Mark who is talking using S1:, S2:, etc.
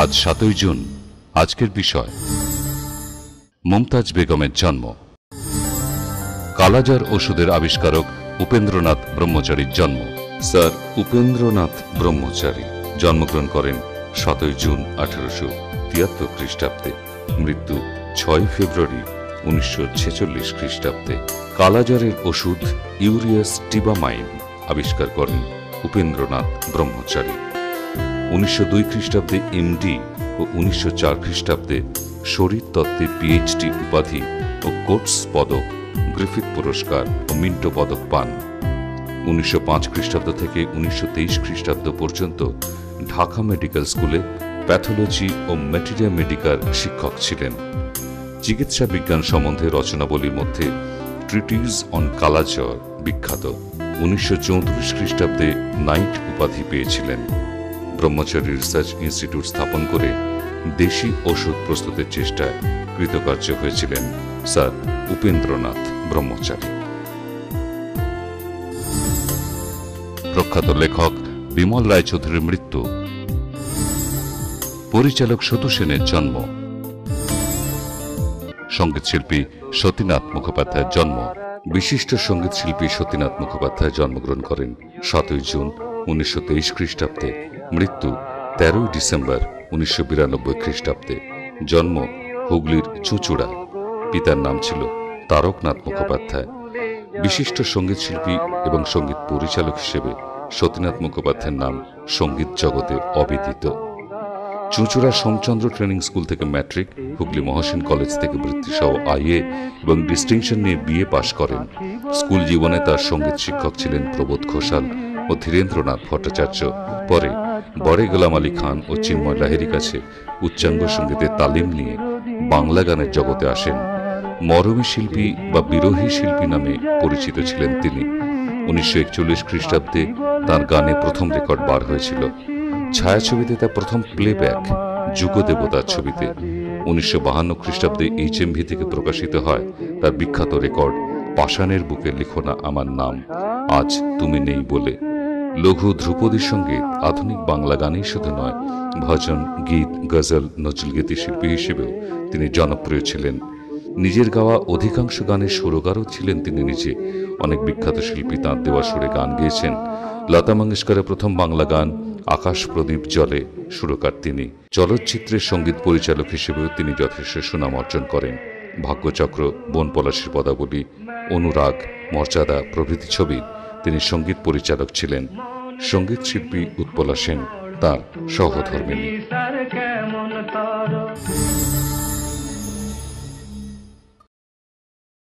S1: আজ 7ই জুন। আজকের বিষয় মুমতাজ বেগমের জন্ম। কালাজার ওষুধের আবিষ্কারক উপেন্দ্রনাথ ব্রহ্মচারীর জন্ম। স্যার উপেন্দ্রনাথ ব্রহ্মচারী জন্মগ্রহণ করেন 7ই জুন 1873 খ্রিস্টাব্দে, মৃত্যু 6 ফেব্রুয়ারি 1946 খ্রিস্টাব্দে। কালাজারের ওষুধ ইউরিয়াস টিবামাইন আবিষ্কার করেন উপেন্দ্রনাথ ব্রহ্মচারী। 1902 খ্রিস্টাব্দে এমডি ও 1904 খ্রিস্টাব্দে শরীরতত্ত্বে পিএইচডি উপাধি ও কোটস পদক, গ্রিফিথ পুরস্কার ও মিন্টো পদক পান। 1905 খ্রিস্টাব্দ থেকে 1923 খ্রিস্টাব্দ পর্যন্ত ঢাকা মেডিকেল স্কুলে প্যাথোলজি ও ম্যাটেরিয়া মেডিকার শিক্ষক ছিলেন। চিকিৎসা বিজ্ঞান সম্বন্ধে রচনাবলীর মধ্যে ট্রিটিজ অন কালাজার বিখ্যাত। 1934 খ্রিস্টাব্দে নাইট উপাধি পেয়েছিলেন। ব্রহ্মচারী রিসার্চ ইনস্টিটিউট স্থাপন করে দেশি ওষুধ প্রস্তুতের চেষ্টায় কৃতকার্য হয়েছিলেন স্যার উপেন্দ্রনাথ ব্রহ্মচারী। প্রখ্যাত লেখক বিমল রায়চৌধুরীর মৃত্যু। পরিচালক সতু সেনের জন্ম। সঙ্গীতশিল্পী সতীনাথ মুখোপাধ্যায়ের জন্ম। বিশিষ্ট সঙ্গীতশিল্পী সতীনাথ মুখোপাধ্যায় জন্মগ্রহণ করেন 7ই জুন 1923 খ্রিস্টাব্দে, মৃত্যু 13 ডিসেম্বর 1992 খ্রিস্টাব্দে। জন্ম হুগলির চুঁচুড়া। পিতার নাম ছিল তারকনাথ মুখোপাধ্যায়। বিশিষ্ট সঙ্গীতশিল্পী এবং সঙ্গীত পরিচালক হিসেবে সতীনাথ মুখোপাধ্যায়ের নাম সঙ্গীত জগতে অবিদিত। চুঁচুড়া সোমচন্দ্র ট্রেনিং স্কুল থেকে ম্যাট্রিক, হুগলি মহসিন কলেজ থেকে বৃত্তিসহ আইএ এবং ডিস্টিংশন নিয়ে বিএ পাশ করেন। স্কুল জীবনে তার সঙ্গীত শিক্ষক ছিলেন প্রবোধ ঘোষাল ও ধীরেন্দ্রনাথ ভট্টাচার্য। পরে বড়ে গোলাম আলী খান ও চিন্ময় লাহিড়ীর কাছে উচ্চাঙ্গ সঙ্গীতের তালিম নিয়ে বাংলা গানের জগতে আসেন। মরমী শিল্পী বা বিরোহী শিল্পী নামে পরিচিত ছিলেন তিনি। 1941 খ্রিস্টাব্দে তাঁর গানে প্রথম রেকর্ড বার হয়েছিল। ছায়াছবিতে তার প্রথম প্লেব্যাক যুগদেবতার ছবিতে। 1952 খ্রিস্টাব্দে এইচএমভি থেকে প্রকাশিত হয় তার বিখ্যাত রেকর্ড পাষাণের বুকে লিখো না আমার নাম, আজ তুমি নেই বলে। লঘু ধ্রুপদী সঙ্গীত, আধুনিক বাংলা গানেই শুধু নয়, ভজন, গীত, গজল, নজরুলগীতি শিল্পী হিসেবেও তিনি জনপ্রিয় ছিলেন। নিজের গাওয়া অধিকাংশ গানের সুরকারও ছিলেন তিনি নিজে। অনেক বিখ্যাত শিল্পী তাঁর দেওয়া সুরে গান গেয়েছেন। লতা মঙ্গেশকরের প্রথম বাংলা গান আকাশ প্রদীপ জলে সুরকার তিনি। চলচ্চিত্রের সঙ্গীত পরিচালক হিসেবেও তিনি যথেষ্ট সুনাম অর্জন করেন। ভাগ্যচক্র, বন পলাশীর পদাবলী, অনুরাগ, মর্যাদা প্রভৃতি ছবির তিনি সঙ্গীত পরিচালক ছিলেন। সঙ্গীত শিল্পী উৎপলা সেন তাঁর সহধর্মিণী।